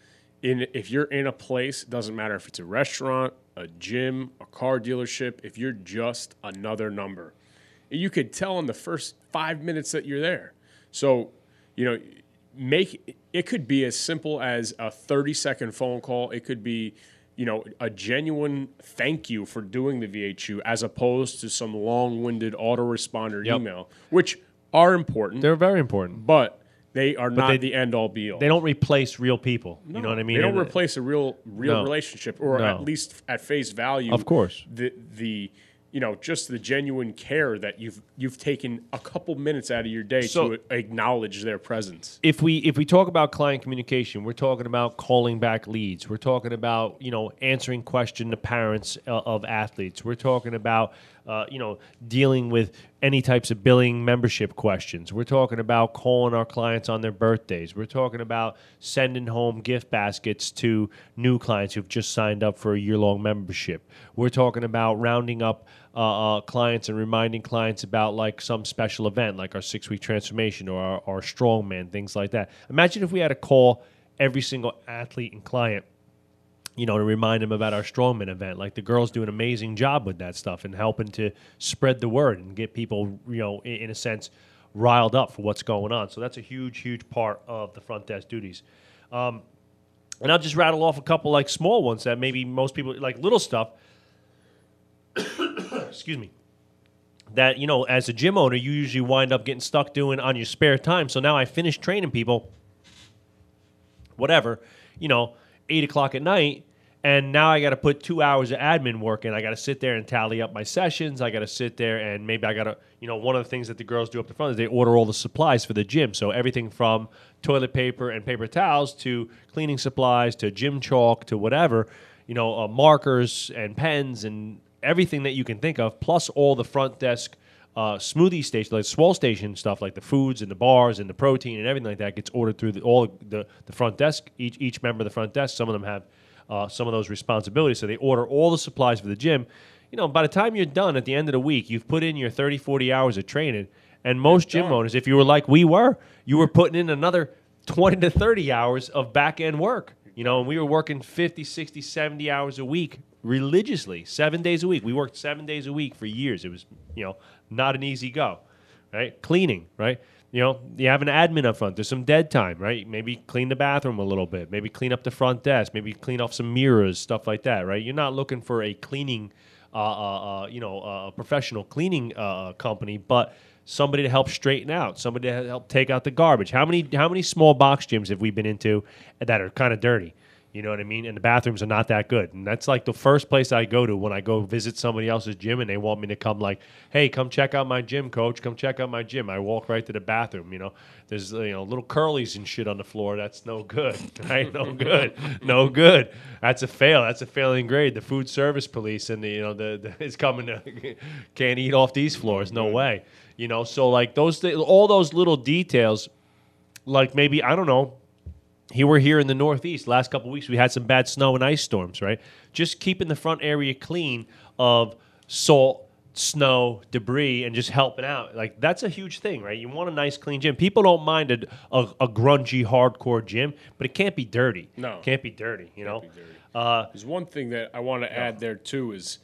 If you're in a place, it doesn't matter if it's a restaurant, a gym, a car dealership, if you're just another number. You could tell in the first 5 minutes that you're there. So, it could be as simple as a 30-second phone call. It could be, a genuine thank you for doing the VHU as opposed to some long-winded autoresponder email, which are important. They're very important. But they are not the end-all, be-all. They don't replace real people. No, you know what I mean? They don't replace a real relationship, or at least at face value. Of course. The just the genuine care that you've taken a couple minutes out of your day to acknowledge their presence. If we talk about client communication, we're talking about calling back leads. We're talking about answering question to parents of athletes. We're talking about dealing with any types of billing membership questions. We're talking about calling our clients on their birthdays. We're talking about sending home gift baskets to new clients who've just signed up for a year-long membership. We're talking about rounding up clients and reminding clients about like some special event, like our 6-week transformation or our strongman, things like that. Imagine if we had to call every single athlete and client to remind them about our strongman event. Like, the girls do an amazing job with that stuff and helping to spread the word and get people, in a sense, riled up for what's going on. So that's a huge, huge part of the front desk duties. And I'll just rattle off a couple like small ones that maybe most people, like little stuff, excuse me, that, as a gym owner, you usually wind up getting stuck doing on your spare time. So now I finish training people, whatever, 8 o'clock at night, and now I got to put 2 hours of admin work in. I got to sit there and tally up my sessions. I got to sit there and maybe I got to, one of the things that the girls do up the front is they order all the supplies for the gym. So everything from toilet paper and paper towels to cleaning supplies to gym chalk to whatever, markers and pens and everything that you can think of, plus all the front desk smoothie station, like swell station stuff, like the foods and the bars and the protein and everything like that gets ordered through the front desk. Each member of the front desk, some of them have some of those responsibilities. So they order all the supplies for the gym. By the time you're done at the end of the week, you've put in your 30, 40 hours of training. And most gym owners, if you were like we were, you were putting in another 20 to 30 hours of back-end work. And we were working 50, 60, 70 hours a week religiously, 7 days a week. We worked 7 days a week for years. It was, not an easy go, right? Cleaning, right? You have an admin up front. There's some dead time, right? Maybe clean the bathroom a little bit. Maybe clean up the front desk. Maybe clean off some mirrors, stuff like that, right? You're not looking for a cleaning, a professional cleaning company, but somebody to help straighten out, somebody to help take out the garbage. How many small box gyms have we been into that are kind of dirty? You know what I mean? And the bathrooms are not that good. And that's like the first place I go to when I go visit somebody else's gym and they want me to come like, hey, come check out my gym, coach. Come check out my gym. I walk right to the bathroom, There's, little curlies and shit on the floor. That's no good, right? No good. No good. That's a fail. That's a failing grade. The food service police and is coming to, can't eat off these floors. No way. So like all those little details, like maybe, I don't know, we're here in the Northeast. Last couple of weeks, we had some bad snow and ice storms, right? Just keeping the front area clean of salt, snow, debris, and just helping out. Like, that's a huge thing, right? You want a nice, clean gym. People don't mind a grungy, hardcore gym, but it can't be dirty. No. It can't be dirty, you know? There's one thing that I want to add there, too, is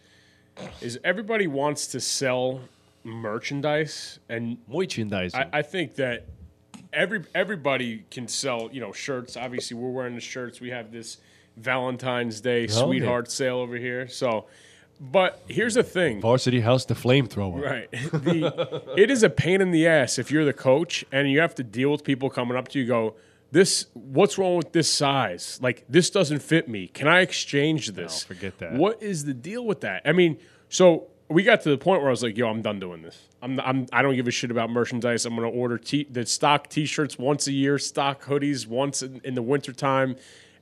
everybody wants to sell merchandise. And merchandising. I think that everybody can sell, shirts. Obviously, we're wearing the shirts. We have this Valentine's Day sweetheart sale over here. So, but here's the thing. Varsity House, the flamethrower. Right. It is a pain in the ass if you're the coach and you have to deal with people coming up to you go, what's wrong with this size? Like, this doesn't fit me. Can I exchange this? No, forget that. What is the deal with that? I mean, so we got to the point where I was like, yo, I'm done doing this. I don't give a shit about merchandise. I'm going to order the stock T-shirts once a year, stock hoodies once in the wintertime.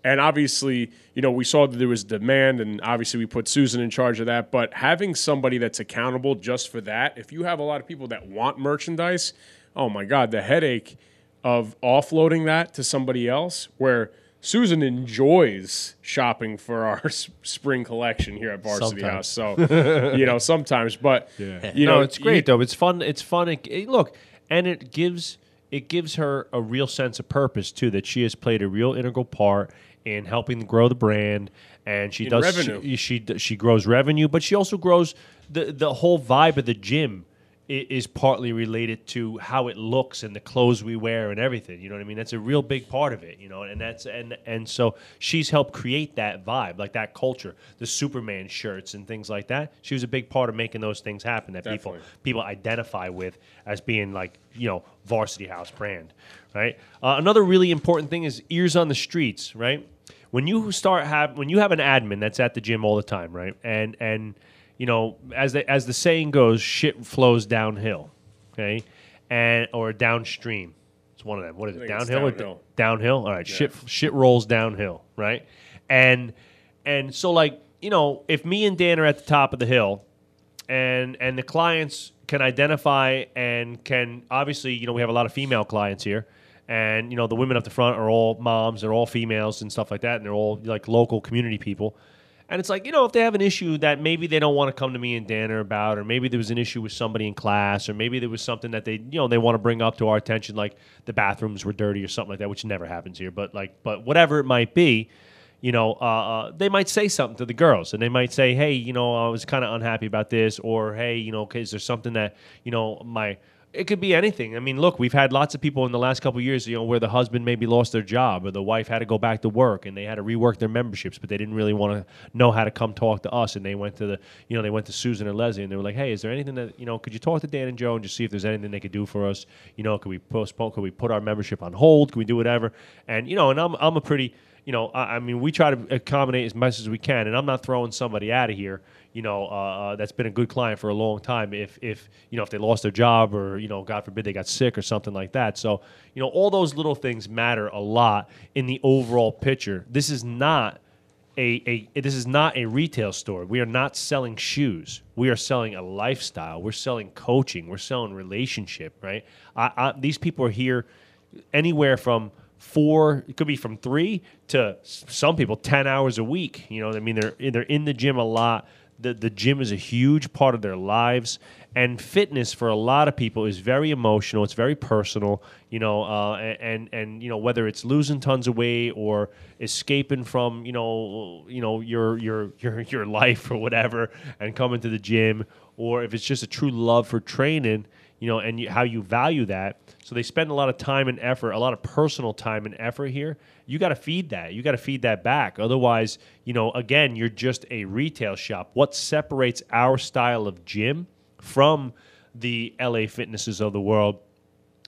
And obviously, we saw that there was demand, and obviously we put Susan in charge of that. But having somebody that's accountable just for that, if you have a lot of people that want merchandise, oh, my God, the headache of offloading that to somebody else, where Susan enjoys shopping for our spring collection here at Varsity House. So, sometimes. But, it's great, though. It's fun. It's fun. Look, and it gives her a real sense of purpose, too, that she has played a real integral part in helping grow the brand, and she does revenue. She grows revenue, but she also grows the whole vibe of the gym is partly related to how it looks and the clothes we wear and everything. You know what I mean? That's a real big part of it. And so she's helped create that vibe, like that culture, the Superman shirts and things like that. She was a big part of making those things happen that people identify with as being like Varsity House brand, right? Another really important thing is ears on the streets, right? When you have an admin that's at the gym all the time, right? And as the saying goes, shit flows downhill, okay, or downstream. It's one of them. What is it? Downhill or downhill? All right, yeah. Shit rolls downhill, right? And so if me and Dan are at the top of the hill, and the clients can identify and can obviously we have a lot of female clients here. And, the women up the front are all moms, they're all females and stuff like that, and they're all, like, local community people. And it's like, if they have an issue that maybe they don't want to come to me and Dana about, or maybe there was an issue with somebody in class, or maybe there was something that they want to bring up to our attention, like the bathrooms were dirty or something like that, which never happens here. But whatever it might be, they might say something to the girls, and they might say, hey, I was kind of unhappy about this, or, hey, is there something that, it could be anything. I mean, look, we've had lots of people in the last couple of years, where the husband maybe lost their job or the wife had to go back to work and they had to rework their memberships, but they didn't really want to know how to come talk to us. And they went to they went to Susan or Leslie and they were like, hey, is there anything that, could you talk to Dan and Joe and just see if there's anything they could do for us? Could we postpone? Could we put our membership on hold? Could we do whatever? And, and I'm a pretty, we try to accommodate as much as we can, and I'm not throwing somebody out of here, that's been a good client for a long time if they lost their job or, God forbid they got sick or something like that. So, all those little things matter a lot in the overall picture. This is not a retail store. We are not selling shoes. We are selling a lifestyle. We're selling coaching. We're selling relationship, right? These people are here anywhere from 4, it could be from 3 to some people 10 hours a week. They're in the gym a lot. The gym is a huge part of their lives, and fitness for a lot of people is very emotional. It's very personal, and whether it's losing tons of weight or escaping from your life or whatever and coming to the gym, or if it's just a true love for training, and how you value that. So they spend a lot of time and effort, a lot of personal time and effort here. You got to feed that. You got to feed that back. Otherwise, again, you're just a retail shop. What separates our style of gym from the LA Fitnesses of the world,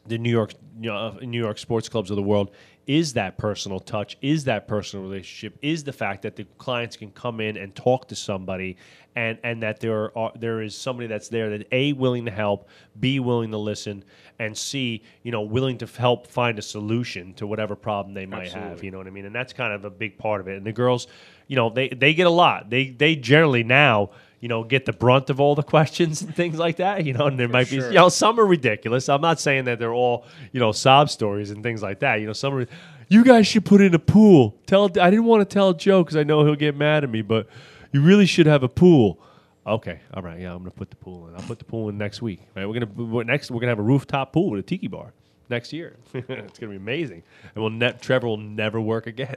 the New York sports clubs of the world, is that personal touch, is that personal relationship, is the fact that the clients can come in and talk to somebody, and that there is somebody that's there that A, willing to help, B, willing to listen, and C, willing to help find a solution to whatever problem they might have. You know what I mean? And that's kind of a big part of it. And the girls, they get a lot. They generally now, get the brunt of all the questions and things like that, and there might be, sure. some are ridiculous. I'm not saying that they're all, sob stories and things like that. Some are, you guys should put in a pool. I didn't want to tell Joe because I know he'll get mad at me, but you really should have a pool. Okay, all right, yeah, I'm gonna put the pool in. I'll put the pool in next week. Right, we're gonna have a rooftop pool with a tiki bar next year. It's gonna be amazing, and Trevor will never work again.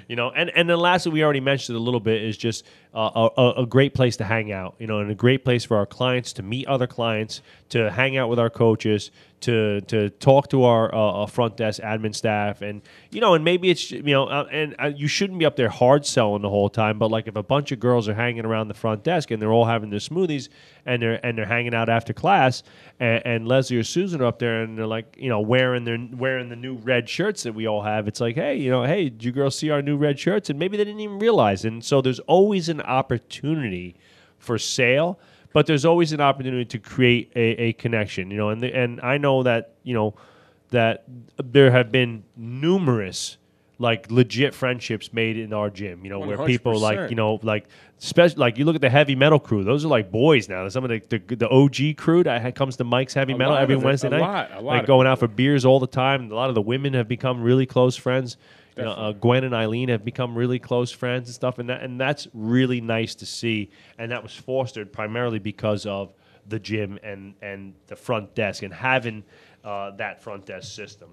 And then lastly, we already mentioned a little bit, is just a great place to hang out, and a great place for our clients to meet other clients, to hang out with our coaches, to talk to our front desk admin staff, and maybe it's you shouldn't be up there hard selling the whole time, but like if a bunch of girls are hanging around the front desk and they're all having their smoothies and they're hanging out after class, and Leslie or Susan are up there and they're like wearing the new red shirts that we all have, it's like, hey, did you girls see our new red shirts? And maybe they didn't even realize. And so there's always an opportunity for sale, but there's always an opportunity to create a connection, and I know that, that there have been numerous like legit friendships made in our gym, where people 100%. Like you look at the heavy metal crew, those are like boys now. Some of the OG crew that comes to Mike's Heavy Metal every Wednesday night. A lot. Like going out for beers all the time. A lot of the women have become really close friends. Gwen and Eileen have become really close friends and stuff, and that's really nice to see. And that was fostered primarily because of the gym and the front desk and having that front desk system.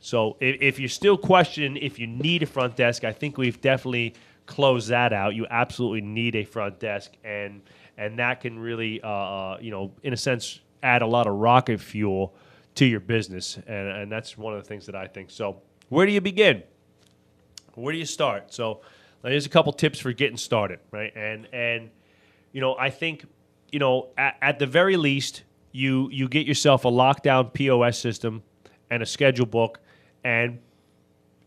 So if you're still questioning if you need a front desk, I think we've definitely closed that out. You absolutely need a front desk, and that can really, in a sense, add a lot of rocket fuel to your business, and that's one of the things that I think. So where do you begin? Where do you start? So here's a couple tips for getting started, right? And I think, at the very least, you get yourself a lockdown POS system and a schedule book, and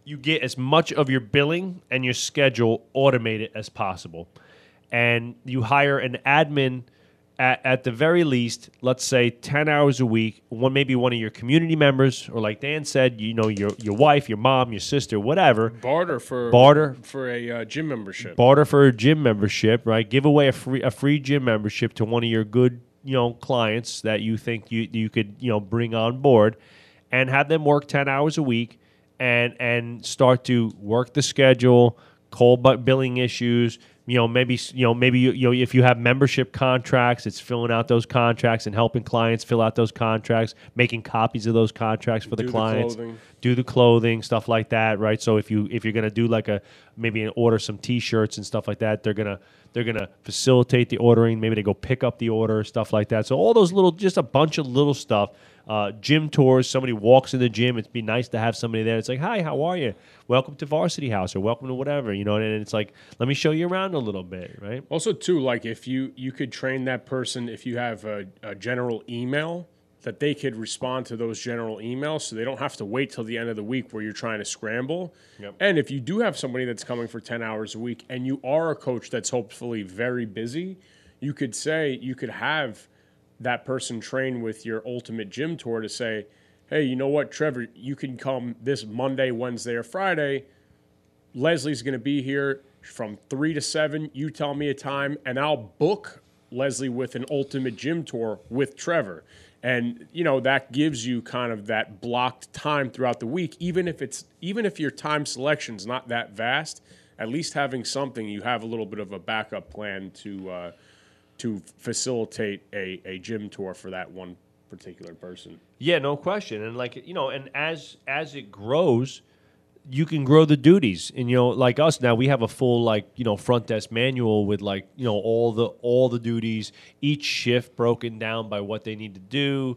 you get as much of your billing and your schedule automated as possible. And you hire an admin at the very least, let's say 10 hours a week, maybe one of your community members, or like Dan said, your wife, your mom, your sister, whatever. Barter for a gym membership. Barter for a gym membership, right? Give away a free gym membership to one of your good, clients that you think you could, bring on board, and have them work 10 hours a week and start to work the schedule, call billing issues. Maybe if you have membership contracts, it's filling out those contracts and helping clients fill out those contracts, making copies of those contracts for the clients, do the clothing, stuff like that, right? So if you're gonna do maybe order some T-shirts and stuff like that, they're gonna facilitate the ordering. Maybe they go pick up the order, stuff like that. So all those just a bunch of little stuff. Gym tours, somebody walks in the gym, it'd be nice to have somebody there. It's like, hi, how are you? Welcome to Varsity House, or welcome to whatever, and it's like, let me show you around a little bit, right? Also, too, like if you could train that person, if you have a general email, that they could respond to those general emails, so they don't have to wait till the end of the week where you're trying to scramble. Yep. And if you do have somebody that's coming for 10 hours a week and you are a coach that's hopefully very busy, you could have that person train with your ultimate gym tour to say, hey, you know what, Trevor, you can come this Monday, Wednesday, or Friday. Leslie's going to be here from 3 to 7. You tell me a time, and I'll book Leslie with an ultimate gym tour with Trevor. And, that gives you kind of that blocked time throughout the week, even if your time selection's not that vast, at least having something, you have a little bit of a backup plan to facilitate a gym tour for that one particular person. Yeah, no question. And and as it grows, you can grow the duties. And like us now, we have a full front desk manual with all the duties, each shift broken down by what they need to do.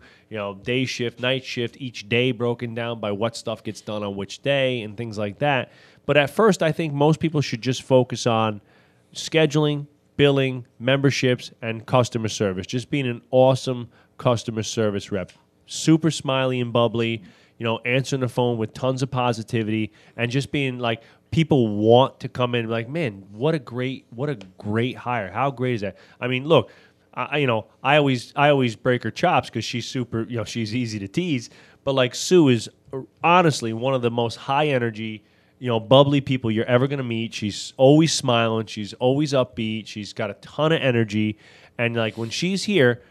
Day shift, night shift, each day broken down by what stuff gets done on which day and things like that. But at first, I think most people should just focus on scheduling, billing, memberships, and customer service. Just being an awesome customer service rep. Super smiley and bubbly, answering the phone with tons of positivity, and just being like, people want to come in like, man, what a great hire. How great is that? I mean, look, I always break her chops because she's super, she's easy to tease, but Sue is honestly one of the most high energy bubbly people you're ever going to meet. She's always smiling. She's always upbeat. She's got a ton of energy. And like when she's here,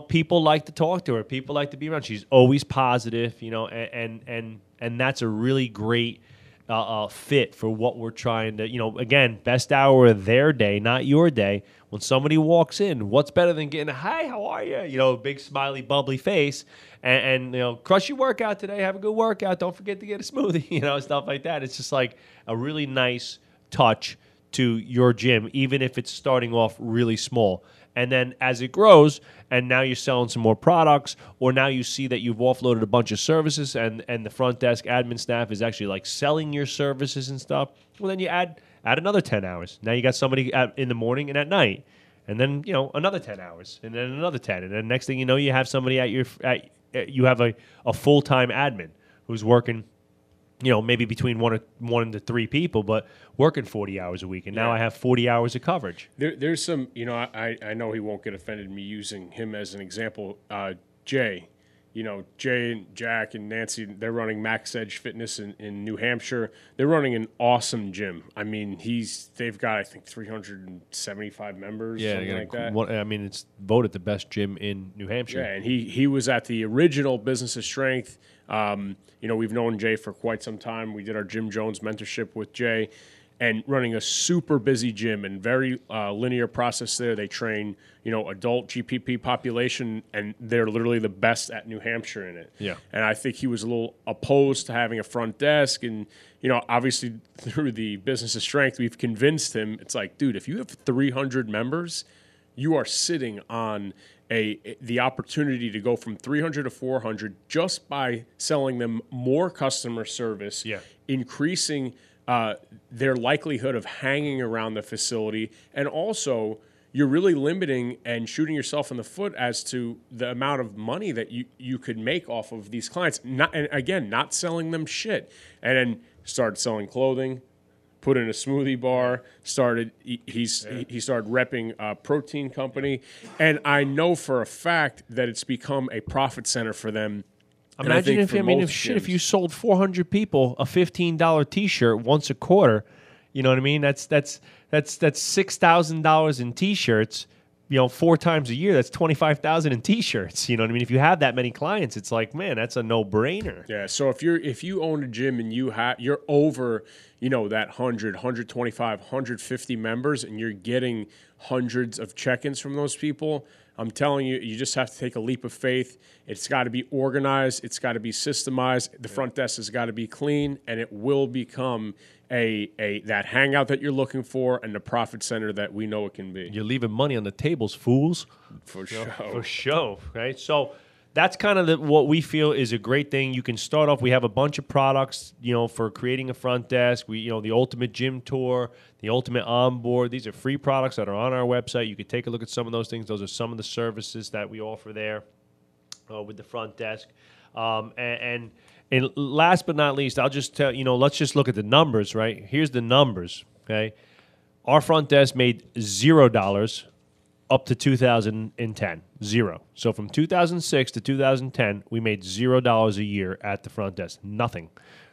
people like to talk to her. People like to be around. She's always positive, and that's a really great fit for what we're trying to, again, best hour of their day, not your day. When somebody walks in, what's better than getting a, hi, how are you? Big smiley, bubbly face and crush your workout today. Have a good workout. Don't forget to get a smoothie, stuff like that. It's just like a really nice touch to your gym, even if it's starting off really small. And then as it grows, and now you're selling some more products, or now you see that you've offloaded a bunch of services and the front desk admin staff is actually like selling your services and stuff, well, then you add another 10 hours. Now you got somebody in the morning and at night, and then, another 10 hours, and then another 10. And then next thing you know, you have somebody you have a full-time admin who's working, maybe between one to three people, but working 40 hours a week. And now I have 40 hours of coverage. There's some, I know he won't get offended me using him as an example. Jay, Jay and Jack and Nancy, they're running Max Edge Fitness in New Hampshire. They're running an awesome gym. I mean, they've got, I think, 375 members, something like that. It's voted the best gym in New Hampshire. Yeah, and he was at the original Business of Strength. We've known Jay for quite some time. We did our Jim Jones mentorship with Jay, and running a super busy gym and very linear process there. They train, adult GPP population, and they're literally the best at New Hampshire in it. Yeah. And I think he was a little opposed to having a front desk. And, obviously through the Business of Strength, we've convinced him. It's like, dude, if you have 300 members, you are sitting on the opportunity to go from 300 to 400 just by selling them more customer service, increasing their likelihood of hanging around the facility. And also, you're really limiting and shooting yourself in the foot as to the amount of money that you could make off of these clients. Not selling them shit. And then started selling clothing, put in a smoothie bar, he started repping a protein company. And I know for a fact that it's become a profit center for them. Imagine if you sold 400 people a $15 T-shirt once a quarter, you know what I mean? That's $6,000 in T-shirts, 4 times a year. That's $25,000 in T-shirts. You know what I mean? If you have that many clients, it's like, man, that's a no-brainer. Yeah. So if you own a gym and you're over, that 100, 125, 150 members, and you're getting hundreds of check-ins from those people, I'm telling you, you just have to take a leap of faith. It's got to be organized. It's got to be systemized. The front desk has got to be clean, and it will become that hangout that you're looking for and the profit center that we know it can be. You're leaving money on the tables, fools. For sure. For sure, right? So that's kind of what we feel is a great thing. You can start off. We have a bunch of products, for creating a front desk. We, the ultimate gym tour, the ultimate onboard. These are free products that are on our website. You can take a look at some of those things. Those are some of the services that we offer there with the front desk. And last but not least, I'll just tell let's just look at the numbers. Right, here's the numbers. Okay, our front desk made $0. Up to 2010, zero. So from 2006 to 2010, we made $0 a year at the front desk, nothing.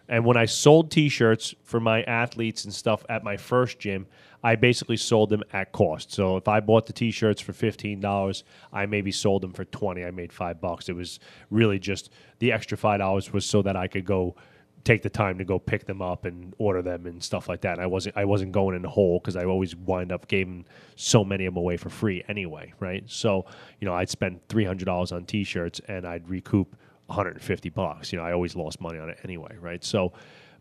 And when I sold T-shirts for my athletes and stuff at my first gym, I basically sold them at cost. So if I bought the T-shirts for $15, I maybe sold them for $20. I made $5. It was really just the extra $5 was so that I could go take the time to go pick them up and order them and stuff like that. And I wasn't going in the hole because I always wind up giving so many of them away for free anyway, right? So, I'd spend $300 on T-shirts and I'd recoup $150. I always lost money on it anyway, right? So,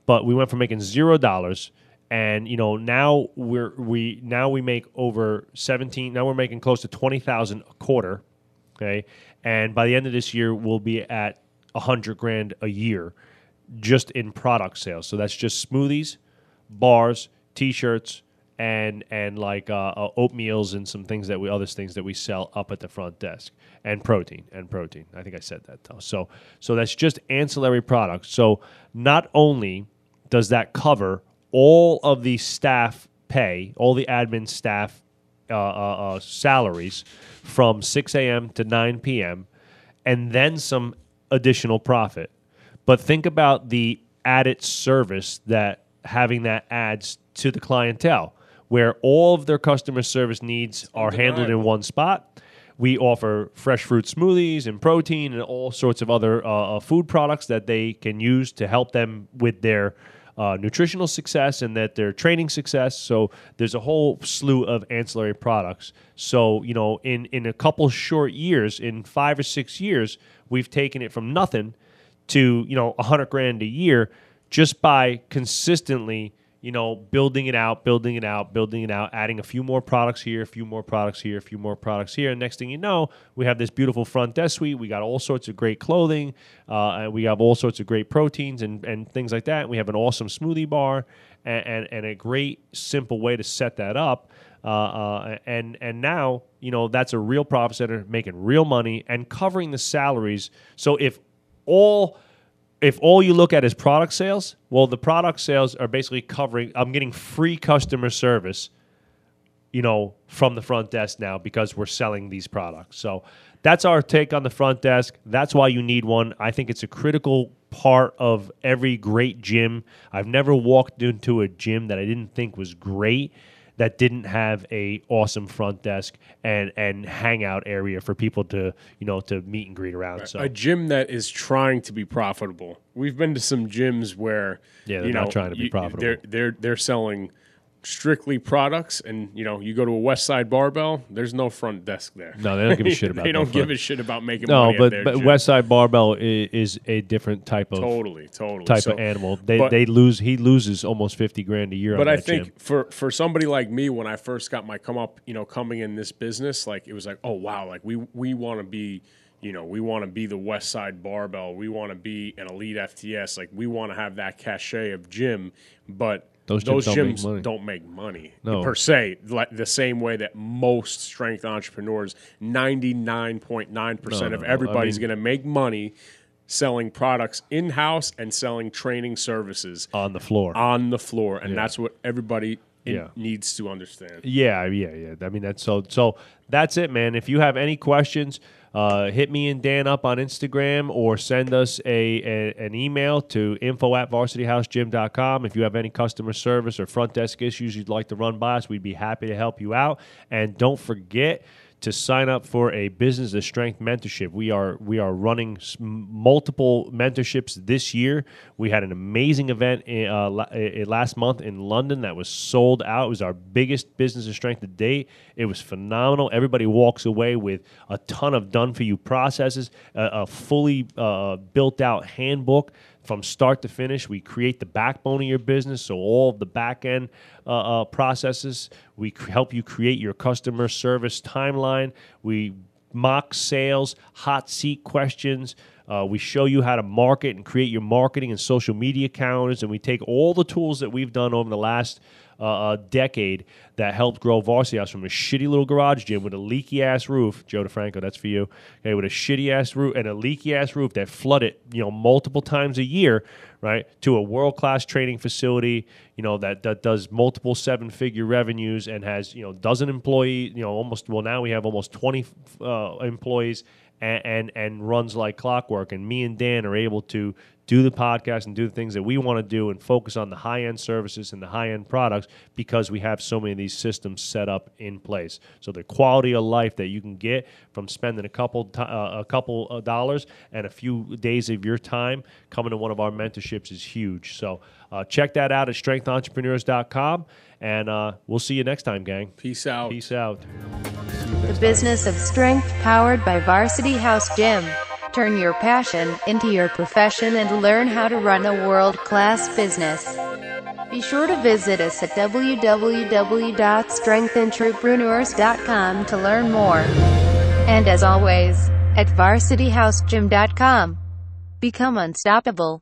but we went from making $0 and now we make over 17. Now we're making close to $20,000 a quarter, okay? And by the end of this year, we'll be at $100,000 a year. Just in product sales. So that's just smoothies, bars, T-shirts, and like oatmeals and some things other things that we sell up at the front desk, and protein. I think I said that though. So that's just ancillary products. So not only does that cover all of the staff pay, all the admin staff salaries from 6 a.m. to 9 p.m., and then some additional profit. But think about the added service that having that adds to the clientele, where all of their customer service needs are handled in one spot. We offer fresh fruit smoothies and protein and all sorts of other food products that they can use to help them with their nutritional success and that their training success. So there's a whole slew of ancillary products. So, you know, in a couple short years, in 5 or 6 years, we've taken it from nothing to, you know, $100,000 a year just by consistently, you know, building it out, adding a few more products here, a few more products here, a few more products here. And next thing you know, we have this beautiful front desk suite. We got all sorts of great clothing. And we have all sorts of great proteins and things like that. We have an awesome smoothie bar and a great, simple way to set that up. And now, you know, that's a real profit center making real money and covering the salaries. So if all you look at is product sales, well, the product sales are basically covering, I'm getting free customer service, you know, from the front desk now because we're selling these products. So that's our take on the front desk. That's why you need one. I think it's a critical part of every great gym. I've never walked into a gym that I didn't think was great that didn't have a awesome front desk and hangout area for people to, you know, to meet and greet around. So a gym that is trying to be profitable. We've been to some gyms where they're not trying to be profitable. They're selling strictly products, and you know, you go to a West Side Barbell, there's no front desk there. No, they don't give a shit about. They don't give a shit about making money. No, but West Side Barbell is a different type of type of animal. He loses almost $50,000 a year. But on I that think gym. for somebody like me, when I first got my come up, you know, coming in this business, like it was like, oh wow, like we want to be. You know, we want to be the West Side Barbell. We want to be an elite FTS. Like, we want to have that cachet of gym, but those gyms don't make money per se. Like the same way that most strength entrepreneurs, 99.9% of everybody's going to make money selling products in-house and selling training services. On the floor. And that's what everybody needs to understand. Yeah. I mean, that's so that's it, man. If you have any questions, hit me and Dan up on Instagram or send us an email to info@varsityhousegym.com. If you have any customer service or front desk issues you'd like to run by us, we'd be happy to help you out. And don't forget to sign up for a Business of Strength mentorship. We are running multiple mentorships this year. We had an amazing event last month in London that was sold out. It was our biggest Business of Strength to date. It was phenomenal. Everybody walks away with a ton of done-for-you processes, a fully built-out handbook. From start to finish, we create the backbone of your business, so all of the back-end processes. We help you create your customer service timeline. We mock sales, hot seat questions. We show you how to market and create your marketing and social media calendars, and we take all the tools that we've done over the last decade that helped grow Varsity House from a shitty little garage gym with a leaky-ass roof. Joe DeFranco, that's for you. Okay, with a shitty-ass roof and a leaky-ass roof that flooded, you know, multiple times a year, right, to a world-class training facility, you know, that does multiple seven-figure revenues and has, you know, dozen employees, you know, now we have almost 20 employees and runs like clockwork. And me and Dan are able to do the podcast and do the things that we want to do and focus on the high-end services and the high-end products because we have so many of these systems set up in place. So the quality of life that you can get from spending a couple of dollars and a few days of your time coming to one of our mentorships is huge. So check that out at strengthentrepreneurs.com, and we'll see you next time, gang. Peace out. Peace out. The Business of Strength, powered by Varsity House Gym. Turn your passion into your profession and learn how to run a world-class business. Be sure to visit us at www.strengthentrepreneurs.com to learn more. And as always, at varsityhousegym.com. Become unstoppable.